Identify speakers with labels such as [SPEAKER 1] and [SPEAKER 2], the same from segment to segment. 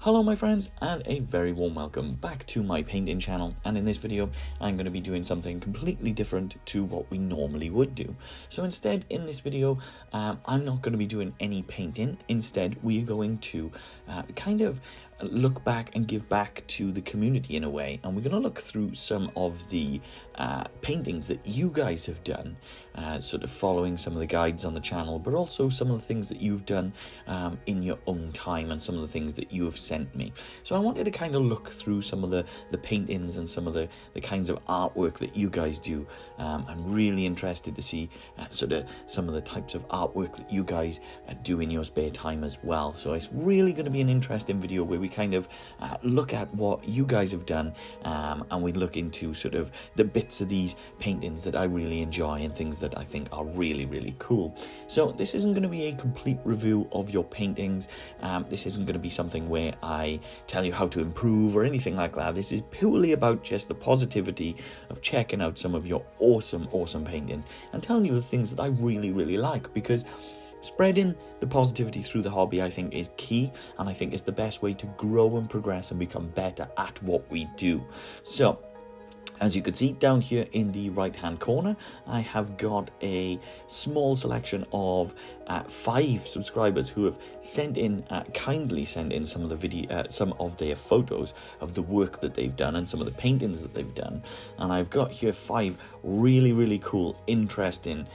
[SPEAKER 1] Hello my friends, and a very warm welcome back to my painting channel. And in this video I'm going to be doing something completely different to what we normally would do. So instead, in this video I'm not going to be doing any painting. Instead, we are going to kind of look back and give back to the community in a way, and we're going to look through some of the paintings that you guys have done, sort of following some of the guides on the channel, but also some of the things that you've done in your own time and some of the things that you have sent me. So I wanted to kind of look through some of the paintings and some of the kinds of artwork that you guys do. I'm really interested to see sort of some of the types of artwork that you guys do in your spare time as well. So it's really going to be an interesting video where we kind of look at what you guys have done, and we look into sort of the bits of these paintings that I really enjoy and things that I think are really, really cool. So this isn't going to be a complete review of your paintings. This isn't going to be something where I tell you how to improve or anything like that. This is purely about just the positivity of checking out some of your awesome paintings and telling you the things that I really, really like, because spreading the positivity through the hobby, I think, is key, and I think it's the best way to grow and progress and become better at what we do. So as you can see down here in the right hand corner, I have got a small selection of 5 subscribers who have kindly sent in some of some of their photos of the work that they've done and some of the paintings that they've done. And I've got here 5 really, really cool, interesting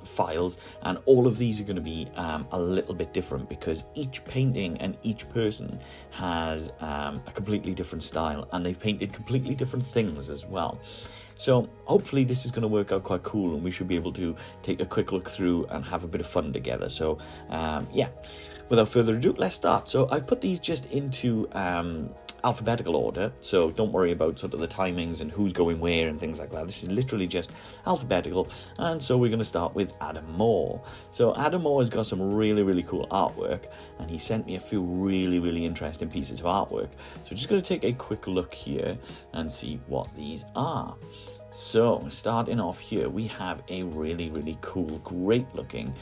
[SPEAKER 1] files, and all of these are going to be a little bit different because each painting and each person has a completely different style, and they've painted completely different things as well. So hopefully this is going to work out quite cool, and we should be able to take a quick look through and have a bit of fun together. So yeah, without further ado, let's start. So I've put these just into alphabetical order, so don't worry about sort of the timings and who's going where and things like that. This is literally just alphabetical. And so we're going to start with Adam Moore. So Adam Moore has got some really, really cool artwork, and he sent me a few really, really interesting pieces of artwork. So just going to take a quick look here and see what these are. So starting off here, we have a really, really cool, great looking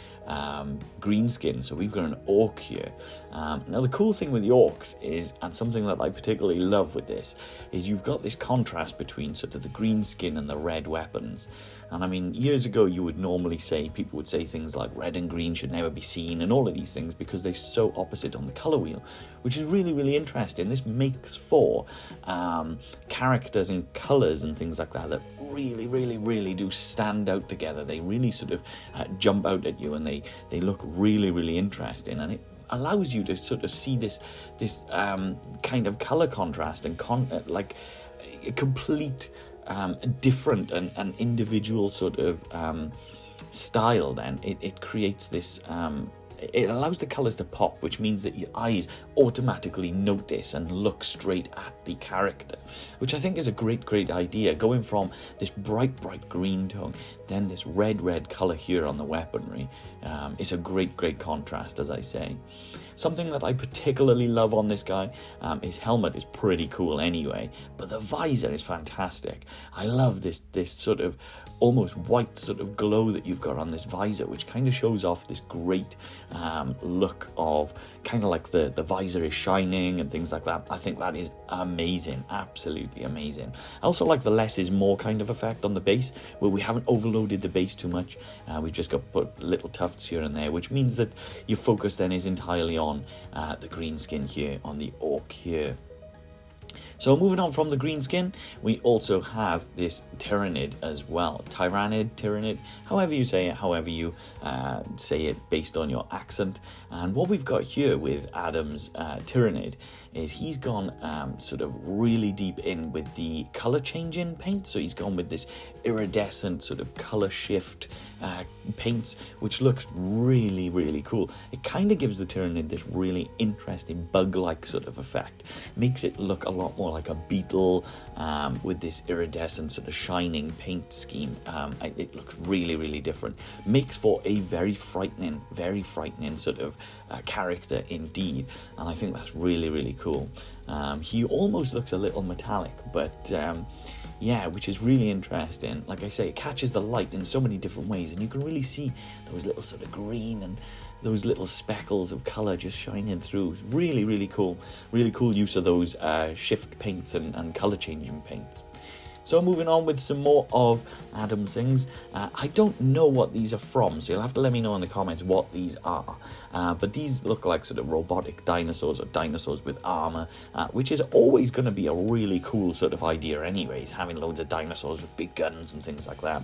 [SPEAKER 1] green skin. So we've got an orc here. Now the cool thing with the orcs is, and something that I particularly love with this, is you've got this contrast between sort of the green skin and the red weapons. And I mean, years ago you would normally say, people would say things like red and green should never be seen and all of these things because they're so opposite on the color wheel, which is really, really interesting. This makes for characters and colors and things like that that really, really, really do stand out together. They really sort of jump out at you, and they look really, really interesting, and it allows you to sort of see this kind of color contrast and like a complete different and individual sort of style. Then it creates this it allows the colors to pop, which means that your eyes automatically notice and look straight at the character, which I think is a great idea. Going from this bright green tone, then this red color here on the weaponry is a great contrast, as I say. Something that I particularly love on this guy, his helmet is pretty cool anyway, but the visor is fantastic. I love this sort of almost white sort of glow that you've got on this visor, which kind of shows off this great look of kind of like the visor is shining and things like that. I think that is amazing, absolutely amazing. I also like the less is more kind of effect on the base, where we haven't overloaded the base too much. We've just got put little tufts here and there, which means that your focus then is entirely on the green skin here, on the orc here. So moving on from the green skin, we also have this Tyrannid as well. Tyrannid, however you say it, however you say it based on your accent. And what we've got here with Adam's Tyrannid is he's gone sort of really deep in with the color changing paint. So he's gone with this iridescent sort of color shift paints, which looks really, really cool. It kind of gives the Tyrannid this really interesting bug-like sort of effect. Makes it look a lot more like a beetle with this iridescent sort of shining paint scheme. It looks really, really different. Makes for a very frightening sort of character indeed, and I think that's really, really cool. He almost looks a little metallic, but yeah, which is really interesting. Like I say, it catches the light in so many different ways, and you can really see those little sort of green and those little speckles of colour just shining through. It's really, really cool use of those shift paints and colour changing paints. So moving on with some more of Adam's things. I don't know what these are from, so you'll have to let me know in the comments what these are. But these look like sort of robotic dinosaurs or dinosaurs with armor, which is always going to be a really cool sort of idea anyways, having loads of dinosaurs with big guns and things like that.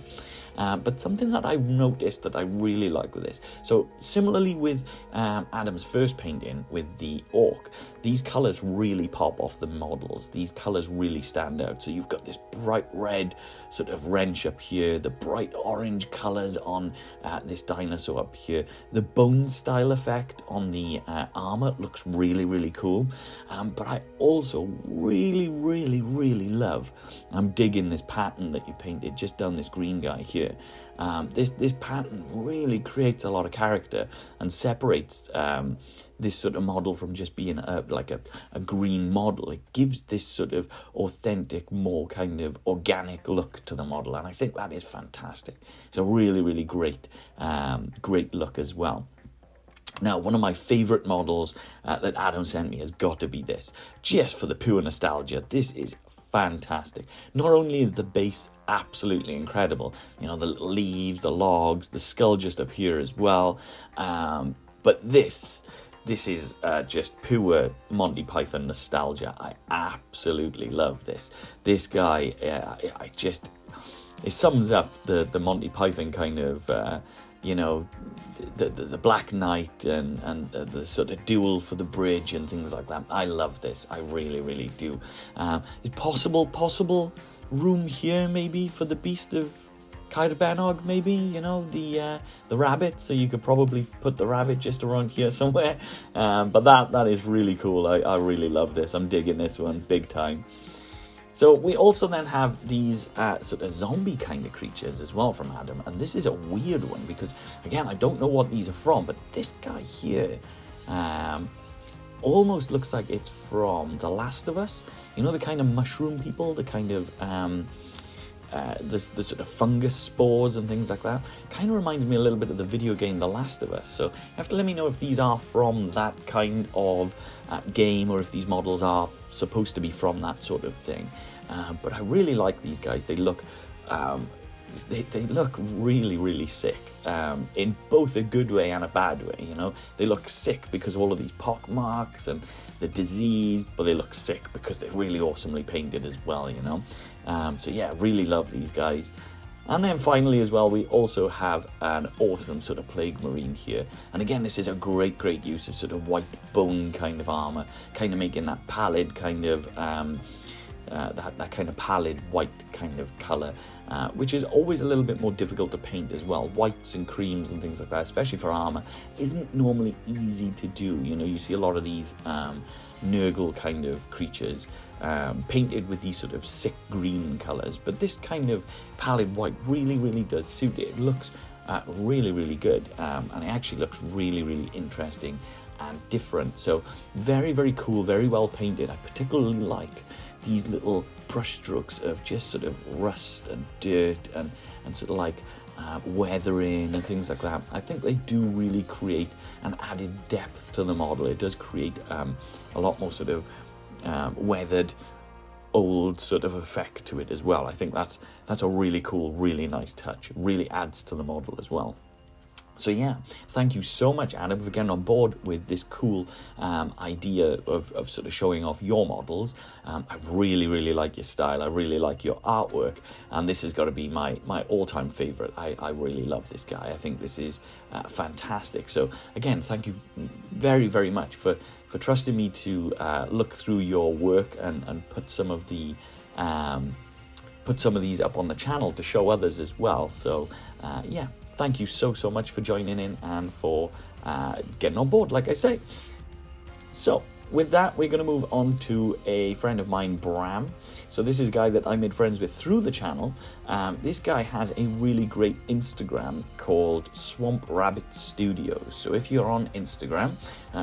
[SPEAKER 1] But something that I've noticed that I really like with this, so similarly with Adam's first painting with the orc, these colours really pop off the models. These colours really stand out. So you've got this bright red sort of wrench up here, the bright orange colours on this dinosaur up here, the bone style effect on the armour looks really, really cool. But I also really love, I'm digging this pattern that you painted just down this green guy here. This pattern really creates a lot of character and separates this sort of model from just being like a green model. It gives this sort of authentic, more kind of organic look to the model, and I think that is fantastic. It's a really great look as well. Now, one of my favourite models that Adam sent me has got to be this. Just for the pure nostalgia, this is fantastic. Not only is the base absolutely incredible, you know, the leaves, the logs, the skull just up here as well, but this is just pure Monty Python nostalgia. I absolutely love this. This guy, it sums up the Monty Python kind of, you know, the Black Knight and the sort of duel for the bridge and things like that. I love this. I really do. Is possible room here maybe for the beast of Caer Benog, maybe, you know, the rabbit, so you could probably put the rabbit just around here somewhere. But that is really cool. I really love this. I'm digging this one big time. So we also then have these sort of zombie kind of creatures as well from Adam, and this is a weird one because, again, I don't know what these are from, but this guy here almost looks like it's from The Last of Us. You know, the kind of mushroom people, the kind of the sort of fungus spores and things like that. Kind of reminds me a little bit of the video game The Last of Us. So you have to let me know if these are from that kind of game, or if these models are supposed to be from that sort of thing. But I really like these guys. They look they look really sick, in both a good way and a bad way. You know, they look sick because of all of these pock marks and the disease, but they look sick because they're really awesomely painted as well, you know. So yeah, really love these guys. And then finally as well, we also have an awesome sort of plague marine here. And again, this is a great use of sort of white bone kind of armor, kind of making that pallid kind of that kind of pallid white kind of color, which is always a little bit more difficult to paint as well. Whites and creams and things like that, especially for armor, isn't normally easy to do. You know, you see a lot of these Nurgle kind of creatures painted with these sort of sick green colors, but this kind of pallid white really does suit it. It looks really good, and it actually looks really interesting and different. So very cool, very well painted. I particularly like these little brush strokes of just sort of rust and dirt and sort of like weathering and things like that. I think they do really create an added depth to the model. It does create a lot more sort of weathered, old sort of effect to it as well. I think that's a really cool, really nice touch. It really adds to the model as well. So yeah, thank you so much, Adam, for getting on board with this cool idea of sort of showing off your models. I really like your style. I really like your artwork, and this has got to be my all-time favorite. I really love this guy. I think this is fantastic. So again, thank you very much for trusting me to look through your work and put some of these up on the channel to show others as well. So yeah. Thank you so much for joining in and for getting on board, like I say. So, with that, we're going to move on to a friend of mine, Bram. So this is a guy that I made friends with through the channel. This guy has a really great Instagram called Swamp Rabbit Studios. So if you're on Instagram,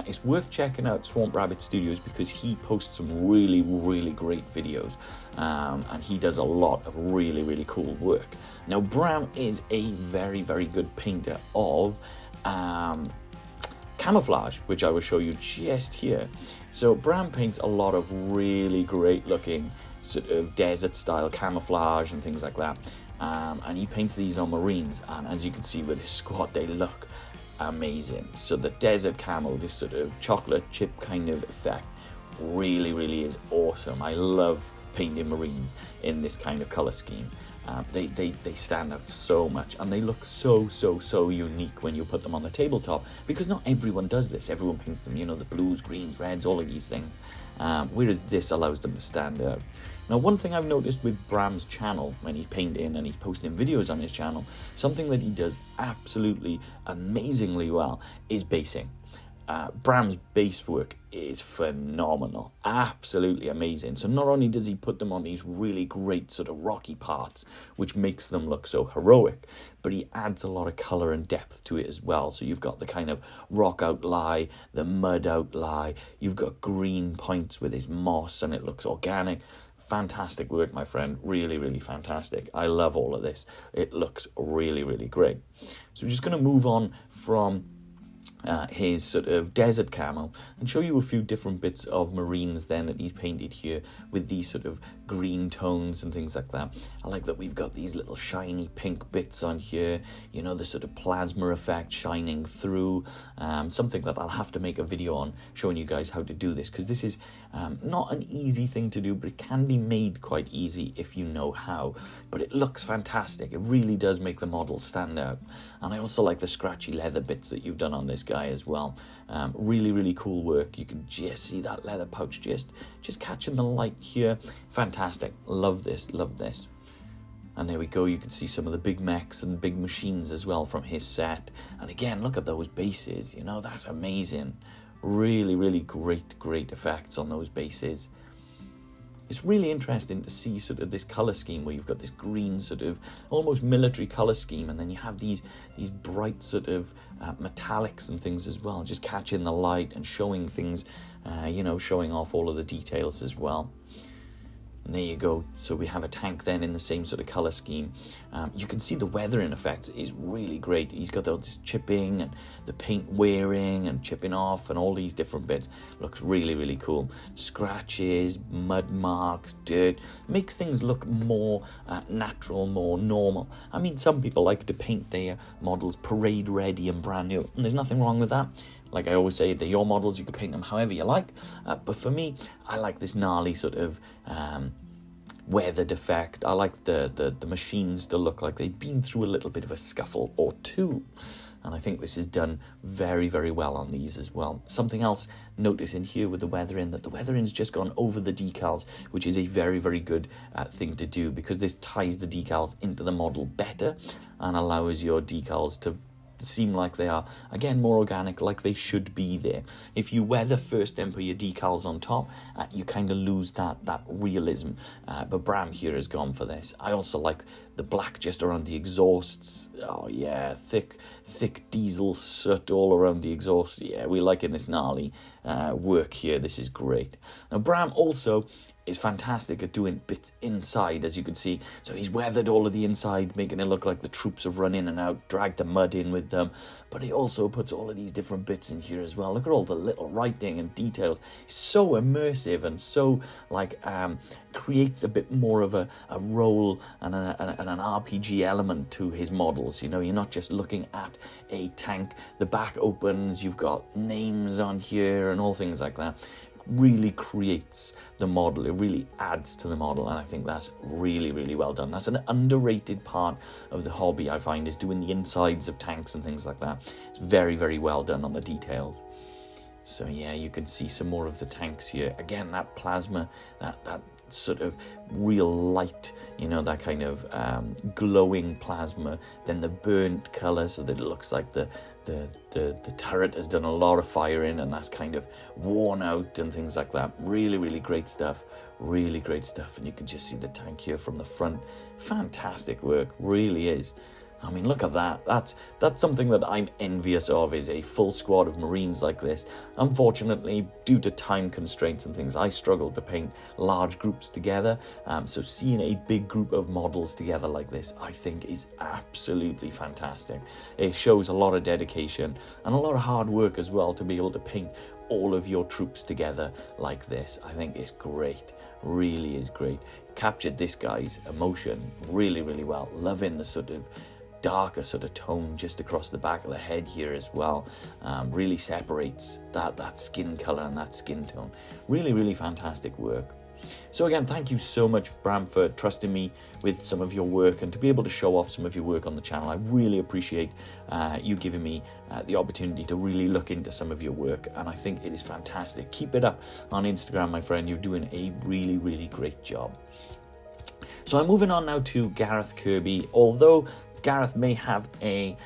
[SPEAKER 1] it's worth checking out Swamp Rabbit Studios because he posts some really, really great videos. And he does a lot of really, really cool work. Now, Bram is a very, very good painter of camouflage, which I will show you just here. So Bram paints a lot of really great looking sort of desert style camouflage and things like that, and he paints these on marines, and as you can see with his squad, they look amazing. So the desert camo, this sort of chocolate chip kind of effect, really, really is awesome. I love painting marines in this kind of color scheme. They stand out so much, and they look so unique when you put them on the tabletop, because not everyone does this. Everyone paints them, you know, the blues, greens, reds, all of these things, whereas this allows them to stand out. Now, one thing I've noticed with Bram's channel, when he's painting and he's posting videos on his channel, something that he does absolutely amazingly well is basing. Bram's base work is phenomenal, absolutely amazing. So not only does he put them on these really great sort of rocky parts, which makes them look so heroic, but he adds a lot of colour and depth to it as well. So you've got the kind of rock outlie, the mud outlie, you've got green points with his moss, and it looks organic. Fantastic work, my friend. Really, really fantastic. I love all of this. It looks really, really great. So we're just going to move on from his sort of desert camo and show you a few different bits of marines then that he's painted here with these sort of green tones and things like that. I like that we've got these little shiny pink bits on here, you know, the sort of plasma effect shining through, something that I'll have to make a video on showing you guys how to do this, because this is not an easy thing to do, but it can be made quite easy if you know how. But it looks fantastic. It really does make the model stand out. And I also like the scratchy leather bits that you've done on this guy as well. Really, really cool work. You can just see that leather pouch just catching the light here. Fantastic. Love this, love this. And there we go, you can see some of the big mechs and big machines as well from his set. And again, look at those bases, you know, that's amazing. Really, really great effects on those bases. It's really interesting to see sort of this colour scheme where you've got this green sort of almost military colour scheme, and then you have these bright sort of metallics and things as well, just catching the light and showing things, you know, showing off all of the details as well. And there you go. So we have a tank then in the same sort of colour scheme. You can see the weathering effect is really great. He's got all this chipping and the paint wearing and chipping off and all these different bits. Looks really, really cool. Scratches, mud marks, dirt. Makes things look more natural, more normal. I mean, some people like to paint their models parade ready and brand new, and there's nothing wrong with that. Like I always say, they're your models, you can paint them however you like. But for me, I like this gnarly sort of weathered effect. I like the machines to look like they've been through a little bit of a scuffle or two. And I think this is done very, very well on these as well. Something else notice in here with the weathering, that the weathering's just gone over the decals, which is a very, very good thing to do, because this ties the decals into the model better and allows your decals to seem like they are, again, more organic, like they should be there. If you weather first then put your decals on top, you kind of lose that realism, but Bram here has gone for this. I also like the black just around the exhausts. Oh yeah, thick diesel soot all around the exhaust. Yeah, we like in this gnarly work here. This is great. Now Bram also is fantastic at doing bits inside, as you can see. So he's weathered all of the inside, making it look like the troops have run in and out, dragged the mud in with them. But he also puts all of these different bits in here as well. Look at all the little writing and details. It's so immersive and so like creates a bit more of a role and an RPG element to his models. You know, you're not just looking at a tank. The back opens, you've got names on here and all things like that. Really creates the model. It really adds to the model, and I think that's really, really well done. That's an underrated part of the hobby, I find, is doing the insides of tanks and things like that. It's very, very well done on the details. So yeah, you can see some more of the tanks here. Again, that plasma, that sort of real light, you know, that kind of glowing plasma, then the burnt color so that it looks like the turret has done a lot of firing and that's kind of worn out and things like that. Really great stuff, really great stuff. And you can just see the tank here from the front. Fantastic work, really is. I mean, look at that. That's something that I'm envious of, is a full squad of Marines like this. Unfortunately, due to time constraints and things, I struggle to paint large groups together. So seeing a big group of models together like this, I think is absolutely fantastic. It shows a lot of dedication and a lot of hard work as well to be able to paint all of your troops together like this. I think it's great. Really is great. Captured this guy's emotion really well. Loving the sort of darker sort of tone just across the back of the head here as well. Really separates that skin color and that skin tone. Really fantastic work. So again, thank you so much, Bram, for trusting me with some of your work and to be able to show off some of your work on the channel. I really appreciate you giving me the opportunity to really look into some of your work, and I think it is fantastic. Keep it up on Instagram, my friend. You're doing a really great job. So I'm moving on now to Gareth Kirby. Although Gareth may have a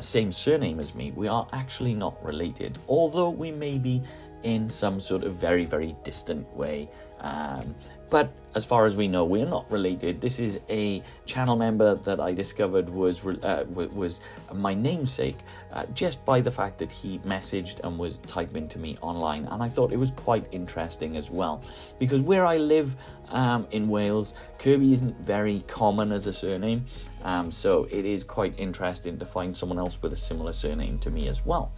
[SPEAKER 1] same surname as me, we are actually not related, although we may be in some sort of very distant way. But as far as we know, we are not related. This is a channel member that I discovered was my namesake just by the fact that he messaged and was typing to me online, and I thought it was quite interesting as well, because where I live in Wales, Kirby isn't very common as a surname, so it is quite interesting to find someone else with a similar surname to me as well.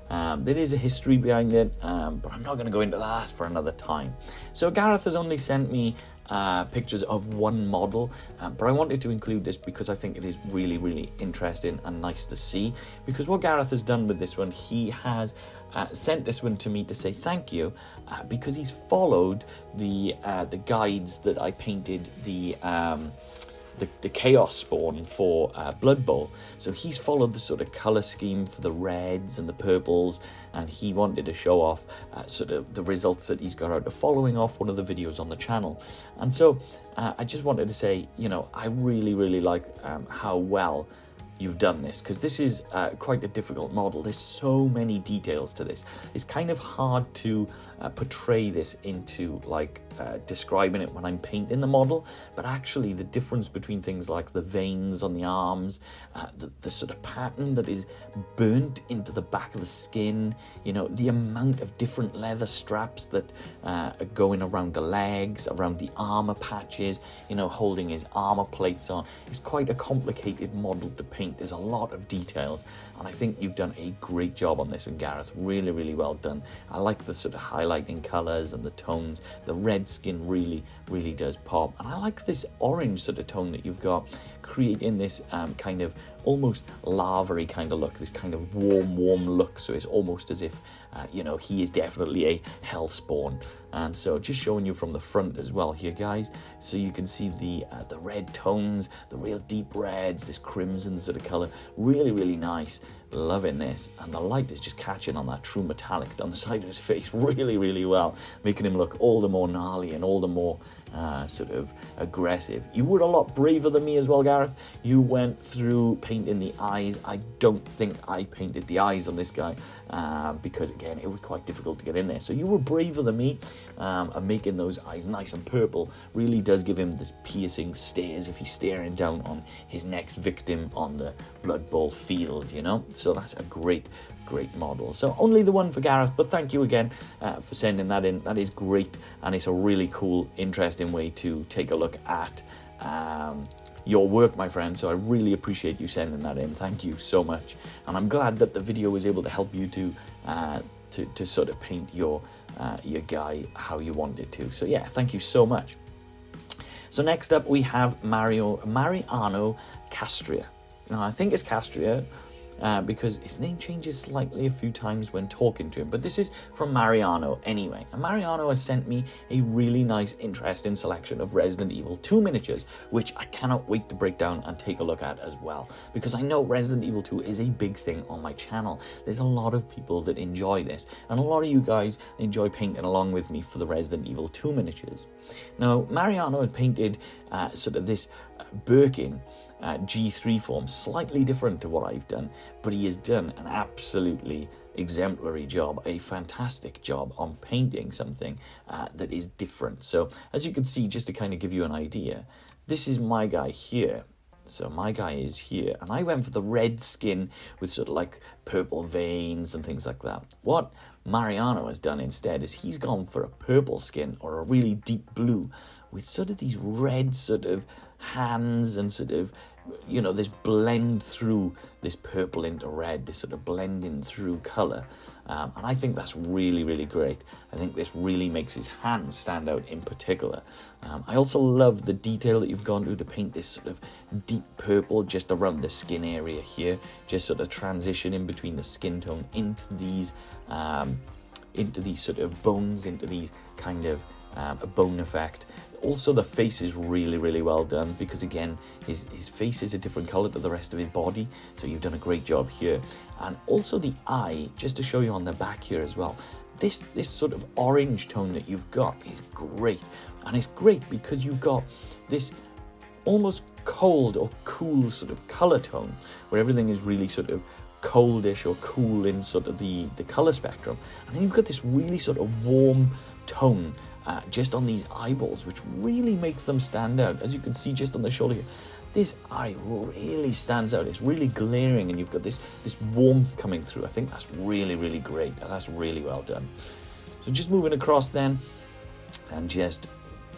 [SPEAKER 1] There is a history behind it, but I'm not going to go into that for another time. So Gareth has only sent me pictures of one model, but I wanted to include this because I think it is really interesting and nice to see. Because what Gareth has done with this one, he has sent this one to me to say thank you, because he's followed the guides that I painted the chaos spawn for Blood Bowl. So he's followed the sort of color scheme for the reds and the purples, and he wanted to show off sort of the results that he's got out of following off one of the videos on the channel. And so I just wanted to say, you know, I really like how well you've done this, because this is quite a difficult model. There's so many details to this. It's kind of hard to portray this into like describing it when I'm painting the model, but actually the difference between things like the veins on the arms, the sort of pattern that is burnt into the back of the skin, you know, the amount of different leather straps that are going around the legs, around the armor patches, you know, holding his armor plates on. It's quite a complicated model to paint. There's a lot of details, and I think you've done a great job on this one, Gareth. Really well done. I like the sort of highlighting colors and the tones. The red skin really does pop, and I like this orange sort of tone that you've got, creating this kind of almost lava-y kind of look, this kind of warm look. So it's almost as if you know, he is definitely a hellspawn. And so just showing you from the front as well here, guys, so you can see the red tones, the real deep reds, this crimson sort of color. Really nice. Loving this, and the light is just catching on that true metallic down the side of his face really well, making him look all the more gnarly and all the more sort of aggressive. You were a lot braver than me as well, Gareth. You went through painting the eyes. I don't think I painted the eyes on this guy because again, it was quite difficult to get in there. So you were braver than me, and making those eyes nice and purple really does give him this piercing stares if he's staring down on his next victim on the Blood Bowl field, you know. So that's a great model. So only the one for Gareth, but thank you again for sending that in. That is great, and it's a really cool, interesting way to take a look at your work, my friend. So I really appreciate you sending that in. Thank you so much, and I'm glad that the video was able to help you to sort of paint your guy how you wanted to. So yeah, thank you so much. So next up we have Mariano Castria. Now I think it's Castria. because his name changes slightly a few times when talking to him. But this is from Mariano anyway. And Mariano has sent me a really nice, interesting selection of Resident Evil 2 miniatures, which I cannot wait to break down and take a look at as well. Because I know Resident Evil 2 is a big thing on my channel. There's a lot of people that enjoy this. And a lot of you guys enjoy painting along with me for the Resident Evil 2 miniatures. Now, Mariano had painted sort of this Birkin G3 form, slightly different to what I've done, but he has done an absolutely exemplary job, a fantastic job on painting something that is different. So as you can see, just to kind of give you an idea, this is my guy here. So my guy is here, and I went for the red skin with sort of like purple veins and things like that. What Mariano has done instead is he's gone for a purple skin or a really deep blue with sort of these red sort of hands and sort of, you know, this blend through this purple into red, this sort of blending through colour. And I think that's really, really great. I think this really makes his hands stand out in particular. I also love the detail that you've gone to paint this sort of deep purple just around the skin area here, just sort of transitioning between the skin tone into these sort of bones, into these kind of a bone effect. Also, the face is really, really well done because, again, his face is a different colour to the rest of his body, so you've done a great job here. And also the eye, just to show you on the back here as well, this sort of orange tone that you've got is great. And it's great because you've got this almost cold or cool sort of colour tone, where everything is really sort of coldish or cool in sort of the colour spectrum. And then you've got this really sort of warm tone just on these eyeballs, which really makes them stand out. As you can see just on the shoulder here, this eye really stands out. It's really glaring, and you've got this warmth coming through. I think that's really, really great. That's really well done. So just moving across then, and just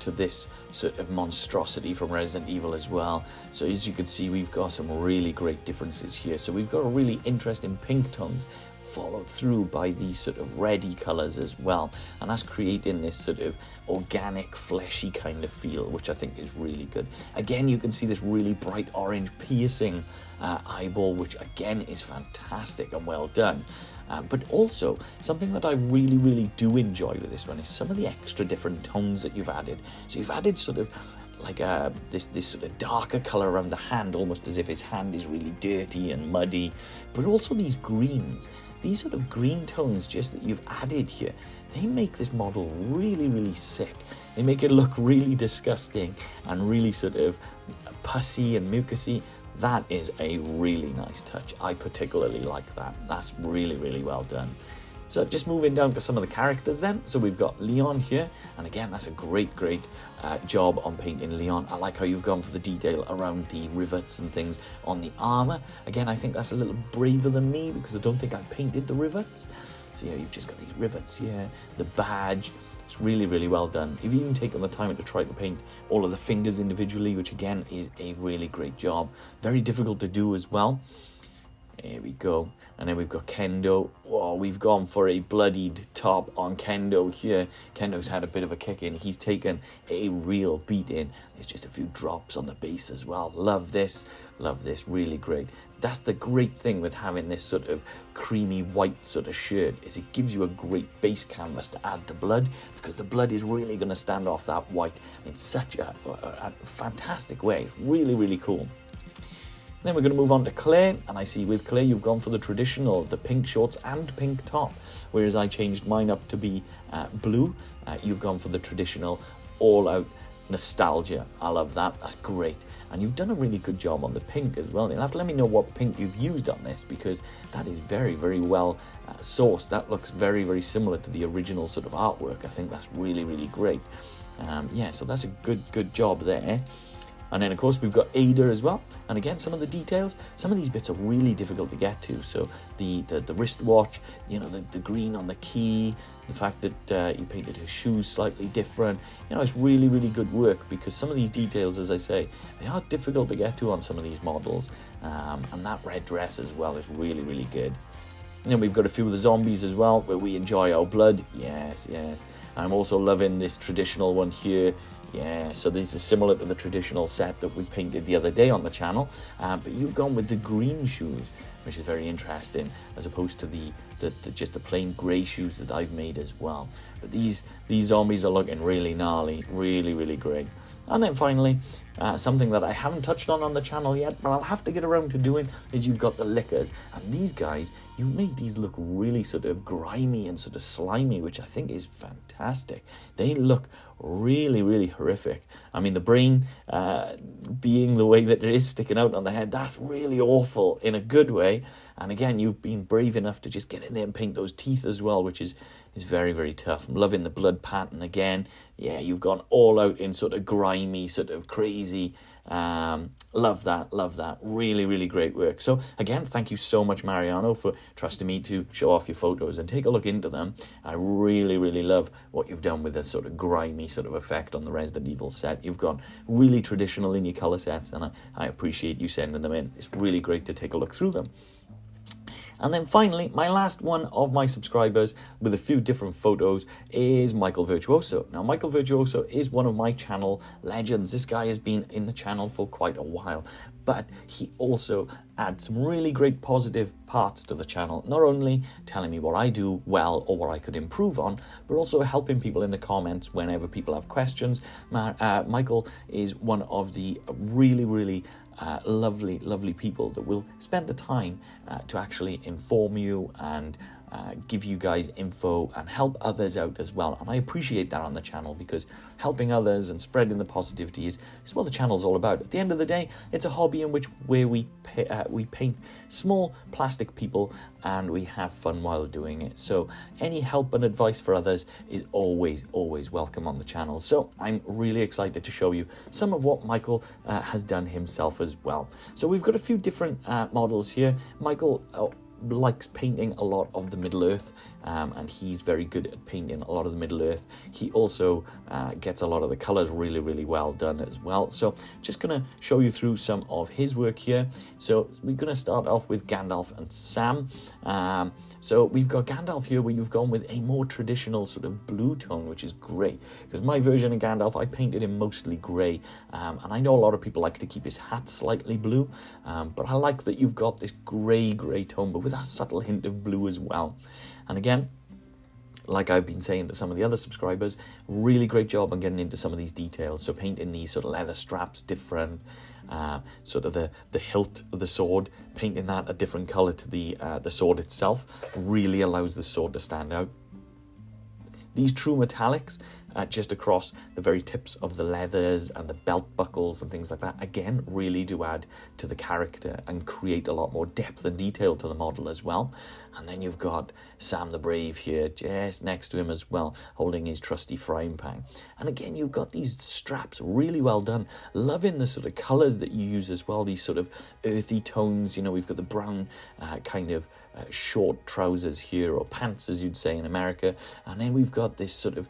[SPEAKER 1] to this sort of monstrosity from Resident Evil as well. So as you can see, we've got some really great differences here. So we've got a really interesting pink tones followed through by these sort of reddy colours as well, and that's creating this sort of organic fleshy kind of feel, which I think is really good. Again, you can see this really bright orange piercing eyeball, which again is fantastic and well done. But also something that I really, really do enjoy with this one is some of the extra different tones that you've added. So you've added sort of like this sort of darker colour around the hand, almost as if his hand is really dirty and muddy, but also these greens. These sort of green tones just that you've added here, they make this model really, really sick. They make it look really disgusting and really sort of pussy and mucousy. That is a really nice touch. I particularly like that. That's really, really well done. So just moving down to some of the characters then. So we've got Leon here, and again, that's a great job on painting Leon. I like how you've gone for the detail around the rivets and things on the armor. Again, I think that's a little braver than me because I don't think I painted the rivets. So yeah, you've just got these rivets here, the badge. It's really, really well done. You've even taken the time to try to paint all of the fingers individually, which again is a really great job. Very difficult to do as well. Here we go. And then we've got Kendo. Oh, we've gone for a bloodied top on Kendo here. Kendo's had a bit of a kick in. He's taken a real beating. There's just a few drops on the base as well. Love this. Love this. Really great. That's the great thing with having this sort of creamy white sort of shirt, is it gives you a great base canvas to add the blood, because the blood is really going to stand off that white in such a fantastic way. It's really, really cool. Then we're going to move on to Claire, and I see with Claire you've gone for the traditional, the pink shorts and pink top, whereas I changed mine up to be blue. You've gone for the traditional all-out nostalgia. I love that. That's great. And you've done a really good job on the pink as well. You'll have to let me know what pink you've used on this, because that is very, very well sourced. That looks very, very similar to the original sort of artwork. I think that's really, really great. Yeah, so that's a good job there. And then, of course, we've got Ada as well. And again, some of the details, some of these bits are really difficult to get to. So the wristwatch, you know, the green on the key, the fact that you painted her shoes slightly different. You know, it's really, really good work, because some of these details, as I say, they are difficult to get to on some of these models. And that red dress as well is really, really good. And then we've got a few of the zombies as well, where we enjoy our blood. Yes, yes. I'm also loving this traditional one here. Yeah, so this is similar to the traditional set that we painted the other day on the channel, but you've gone with the green shoes, which is very interesting, as opposed to the just the plain grey shoes that I've made as well. But these zombies are looking really gnarly, really great. And then finally, something that I haven't touched on the channel yet, but I'll have to get around to doing, is you've got the lickers. And these guys, you made these look really sort of grimy and sort of slimy, which I think is fantastic. They look really horrific. I mean, the brain being the way that it is sticking out on the head, that's really awful in a good way. And again, you've been brave enough to just get in there and paint those teeth as well, which is very tough. I'm loving the blood pattern again. Yeah, you've gone all out in sort of grimy, sort of crazy. Love that. Really great work. So again, thank you so much, Mariano, for trusting me to show off your photos and take a look into them. I really love what you've done with this sort of grimy sort of effect on the Resident Evil set. You've gone really traditional in your color sets, and I appreciate you sending them in. It's really great to take a look through them. And then finally, my last one of my subscribers with a few different photos is Michael Virtuoso. Now, Michael Virtuoso is one of my channel legends. This guy has been in the channel for quite a while, but he also adds some really great positive parts to the channel, not only telling me what I do well or what I could improve on, but also helping people in the comments whenever people have questions. Michael is one of the really lovely people that will spend the time to actually inform you and give you guys info and help others out as well. And I appreciate that on the channel, because helping others and spreading the positivity is what the channel's all about. At the end of the day, it's a hobby in which where we paint small plastic people and we have fun while doing it. So any help and advice for others is always welcome on the channel. So I'm really excited to show you some of what Michael has done himself as well. So we've got a few different models here. Michael likes painting a lot of the Middle Earth, and he's very good at painting a lot of the Middle Earth. He also gets a lot of the colors really well done as well. So just gonna show you through some of his work here. So we're gonna start off with Gandalf and Sam. So we've got Gandalf here, where you've gone with a more traditional sort of blue tone, which is great, because my version of Gandalf, I painted him mostly grey, and I know a lot of people like to keep his hat slightly blue, but I like that you've got this grey tone, but with that subtle hint of blue as well. And again, like I've been saying to some of the other subscribers, really great job on getting into some of these details. So painting these sort of leather straps different, sort of the hilt of the sword, painting that a different color to the sword itself really allows the sword to stand out. These true metallics just across the very tips of the leathers and the belt buckles and things like that, again, really do add to the character and create a lot more depth and detail to the model as well. And then you've got Sam the Brave here just next to him as well, holding his trusty frying pan. And again, you've got these straps really well done. Loving the sort of colors that you use as well, these sort of earthy tones. You know, we've got the brown kind of short trousers here, or pants as you'd say in America. And then we've got this sort of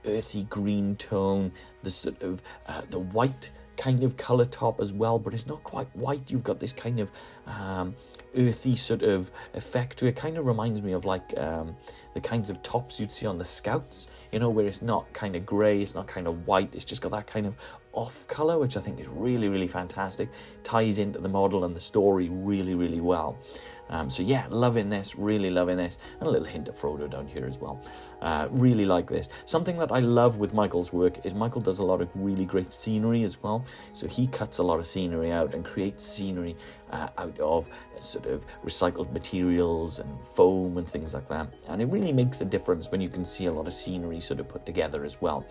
[SPEAKER 1] earthy green tone, the sort of the white kind of color top as well, but it's not quite white. You've got this kind of earthy sort of effect to it. Kind of reminds me of like the kinds of tops you'd see on the Scouts, you know, where it's not kind of grey, it's not kind of white, it's just got that kind of off color, which I think is really fantastic. Ties into the model and the story really well. So yeah, loving this, really loving this, and a little hint of Frodo down here as well. Really like this. Something that I love with Michael's work is Michael does a lot of really great scenery as well. So he cuts a lot of scenery out and creates scenery out of sort of recycled materials and foam and things like that. And it really makes a difference when you can see a lot of scenery sort of put together as well,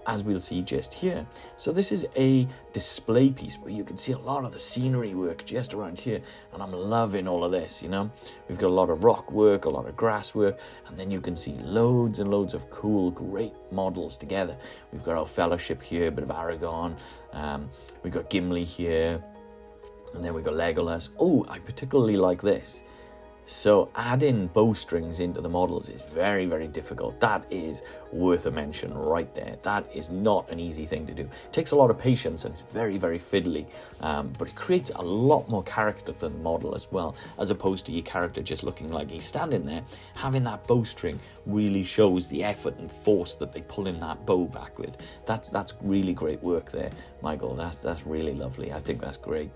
[SPEAKER 1] as we'll see just here. So this is a display piece where you can see a lot of the scenery work just around here, and I'm loving all of this, you know. We've got a lot of rock work, a lot of grass work, and then you can see loads and loads of cool, great models together. We've got our Fellowship here, a bit of Aragorn, we've got Gimli here, and then we've got Legolas. Oh, I particularly like this. So adding bowstrings into the models is very, very difficult. That is worth a mention right there. That is not an easy thing to do. It takes a lot of patience and it's very, very fiddly, but it creates a lot more character to the model as well, as opposed to your character just looking like he's standing there. Having that bowstring really shows the effort and force that they pull in that bow back with. That's really great work there, Michael. That's really lovely. I think that's great.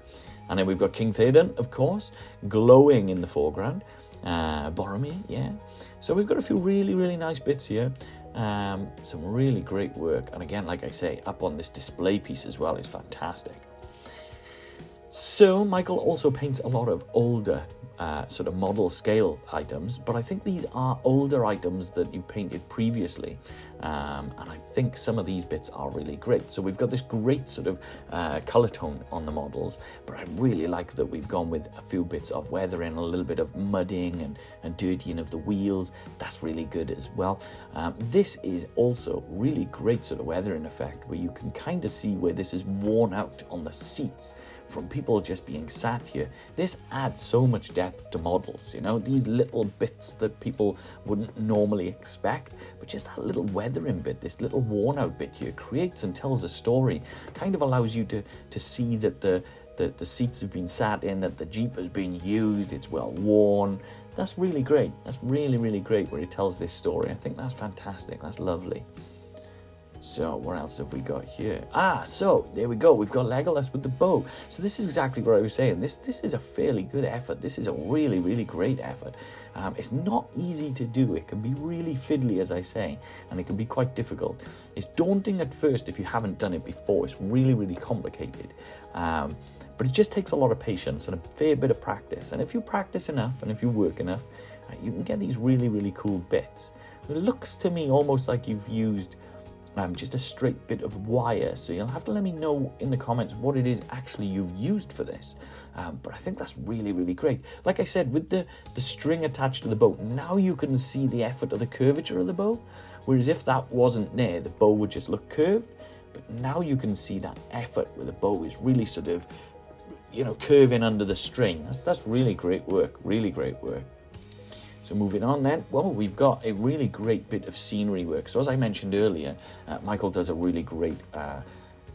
[SPEAKER 1] And then we've got King Theoden, of course, glowing in the foreground. Boromir, yeah. So we've got a few really, really nice bits here. Some really great work. And again, like I say, up on this display piece as well is fantastic. So Michael also paints a lot of older sort of model scale items, but I think these are older items that you painted previously, and I think some of these bits are really great. So we've got this great sort of color tone on the models, but I really like that we've gone with a few bits of weathering, a little bit of mudding and dirtying of the wheels. That's really good as well. This is also really great sort of weathering effect where you can kind of see where this is worn out on the seats from people just being sat here. This adds so much depth to models, you know, these little bits that people wouldn't normally expect, but just that little weathering bit, this little worn out bit here creates and tells a story, kind of allows you to see that the seats have been sat in, that the Jeep has been used, it's well worn. That's really great. That's really, really great where it tells this story. I think that's fantastic. That's lovely. So what else have we got here? So there we go. We've got Legolas with the bow. So this is exactly what I was saying. This is a fairly good effort. This is a really, really great effort. It's not easy to do. It can be really fiddly, as I say, and it can be quite difficult. It's daunting at first if you haven't done it before. It's really, really complicated. But it just takes a lot of patience and a fair bit of practice. And if you practice enough and if you work enough, you can get these really, really cool bits. It looks to me almost like you've used just a straight bit of wire, so you'll have to let me know in the comments what it is actually you've used for this, but I think that's really, really great. Like I said, with the string attached to the bow, now you can see the effort of the curvature of the bow, whereas if that wasn't there, the bow would just look curved, but now you can see that effort where the bow is really sort of, you know, curving under the string. That's really great work, really great work. So moving on then, well, we've got a really great bit of scenery work. So as I mentioned earlier, Michael does a really great,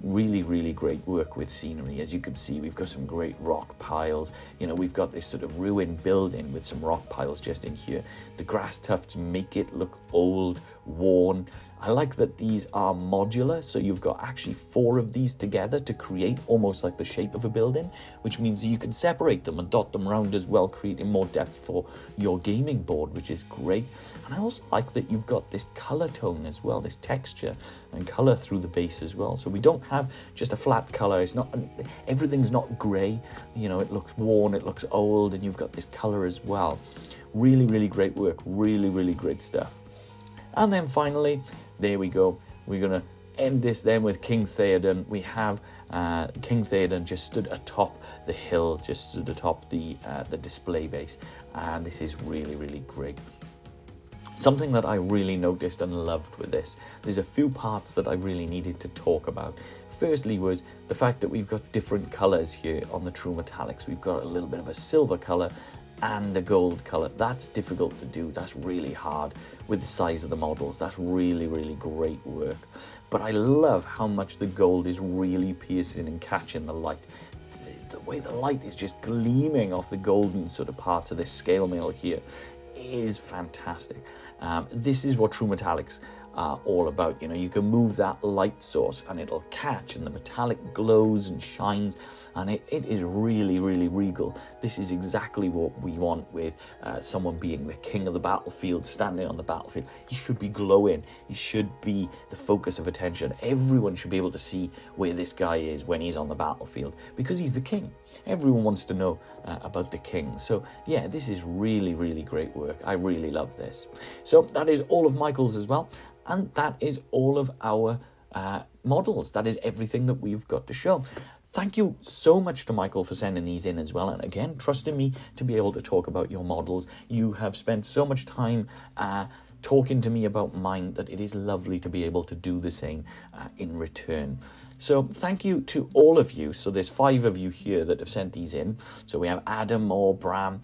[SPEAKER 1] really great work with scenery. As you can see, we've got some great rock piles. You know, we've got this sort of ruined building with some rock piles just in here. The grass tufts make it look old, worn. I like that these are modular, so you've got actually 4 of these together to create almost like the shape of a building, which means that you can separate them and dot them around as well, creating more depth for your gaming board, which is great. And I also like that you've got this color tone as well, this texture and color through the base as well. So we don't have just a flat color. It's not, everything's not gray, you know, it looks worn, it looks old, and you've got this color as well. Really, really great work, really, really great stuff. And then finally, there we go. We're going to end this then with King Theoden. We have King Theoden just stood atop the hill, just stood atop the display base. And this is really, really great. Something that I really noticed and loved with this, there's a few parts that I really needed to talk about. Firstly was the fact that we've got different colors here on the True Metallics. We've got a little bit of a silver color and a gold color. That's difficult to do. That's really hard with the size of the models. That's really, really great work. But I love how much the gold is really piercing and catching the light. The way the light is just gleaming off the golden sort of parts of this scale mail here is fantastic. This is what True Metallics are all about. You know, you can move that light source and it'll catch, and the metallic glows and shines, and it is really, really regal. This is exactly what we want with someone being the king of the battlefield, standing on the battlefield. He should be glowing. He should be the focus of attention. Everyone should be able to see where this guy is when he's on the battlefield, because he's the king. Everyone wants to know about the king. So yeah, this is really, really great work. I really love this. So that is all of Michael's as well. And that is all of our models. That is everything that we've got to show. Thank you so much to Michael for sending these in as well. And again, trusting me to be able to talk about your models. You have spent so much time talking to me about mine, that it is lovely to be able to do the same in return. So thank you to all of you. So there's 5 of you here that have sent these in. So we have Adam, or Bram,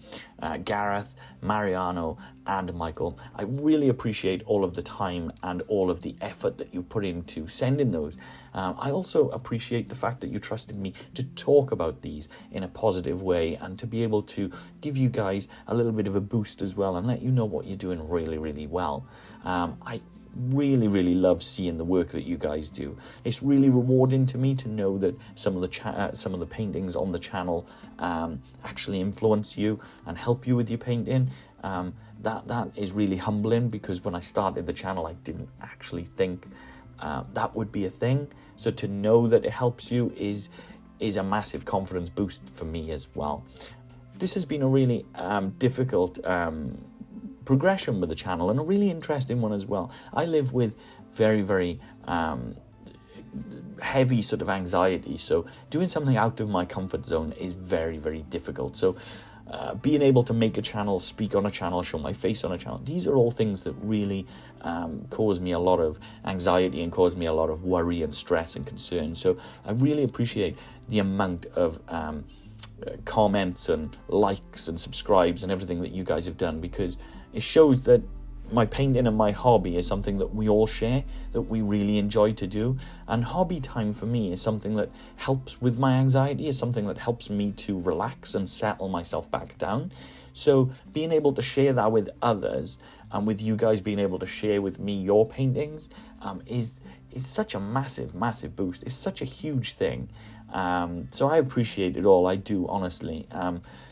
[SPEAKER 1] Gareth, Mariano, and Michael. I really appreciate all of the time and all of the effort that you've put into sending those. I also appreciate the fact that you trusted me to talk about these in a positive way, and to be able to give you guys a little bit of a boost as well, and let you know what you're doing really, really well. I really love seeing the work that you guys do. It's really rewarding to me to know that some of the paintings on the channel actually influence you and help you with your painting. That is really humbling, because when I started the channel I didn't actually think that would be a thing. So to know that it helps you is a massive confidence boost for me as well. This has been a really difficult progression with the channel, and a really interesting one as well. I live with very heavy sort of anxiety, so doing something out of my comfort zone is very difficult. So being able to make a channel, speak on a channel, show my face on a channel, these are all things that really cause me a lot of anxiety and cause me a lot of worry and stress and concern. So I really appreciate the amount of comments and likes and subscribes and everything that you guys have done, because it shows that my painting and my hobby is something that we all share, that we really enjoy to do. And hobby time for me is something that helps with my anxiety, is something that helps me to relax and settle myself back down. So being able to share that with others, and with you guys being able to share with me your paintings, is such a massive boost. It's such a huge thing. So I appreciate it all, I do, honestly.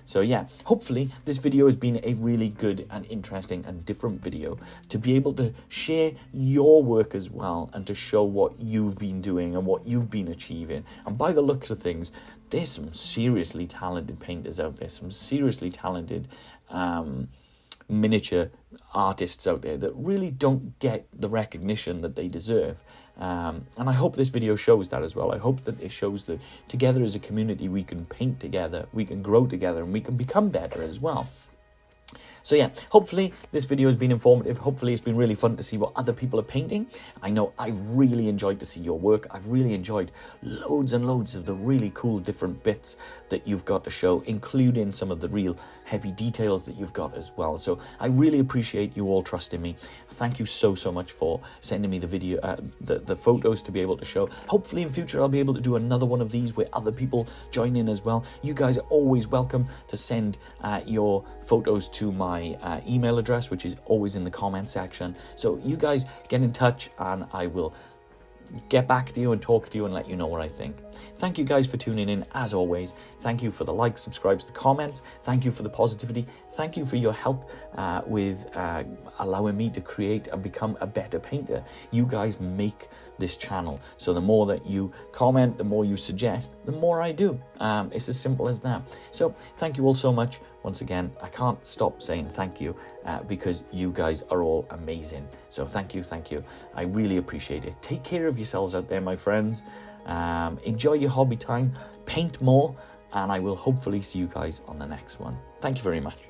[SPEAKER 1] So yeah, hopefully this video has been a really good and interesting and different video to be able to share your work as well, and to show what you've been doing and what you've been achieving. And by the looks of things, there's some seriously talented painters out there, some seriously talented miniature artists out there that really don't get the recognition that they deserve. And I hope this video shows that as well. I hope that it shows that together as a community we can paint together, we can grow together, and we can become better as well. So yeah, hopefully this video has been informative. Hopefully it's been really fun to see what other people are painting. I know I've really enjoyed to see your work. I've really enjoyed loads and loads of the really cool different bits that you've got to show, including some of the real heavy details that you've got as well. So I really appreciate you all trusting me. Thank you so much for sending me the video, the photos to be able to show. Hopefully in future I'll be able to do another one of these where other people join in as well. You guys are always welcome to send your photos to my email address, which is always in the comment section. So you guys get in touch, and I will get back to you and talk to you and let you know what I think. Thank you guys for tuning in as always. Thank you for the likes, subscribes, the comments. Thank you for the positivity. Thank you for your help with allowing me to create and become a better painter. You guys make this channel, so the more that you comment, the more you suggest, the more I do. It's as simple as that. So thank you all so much. Once again, I can't stop saying thank you because you guys are all amazing. So thank you. I really appreciate it. Take care of yourselves out there, my friends. Enjoy your hobby time, paint more, and I will hopefully see you guys on the next one. Thank you very much.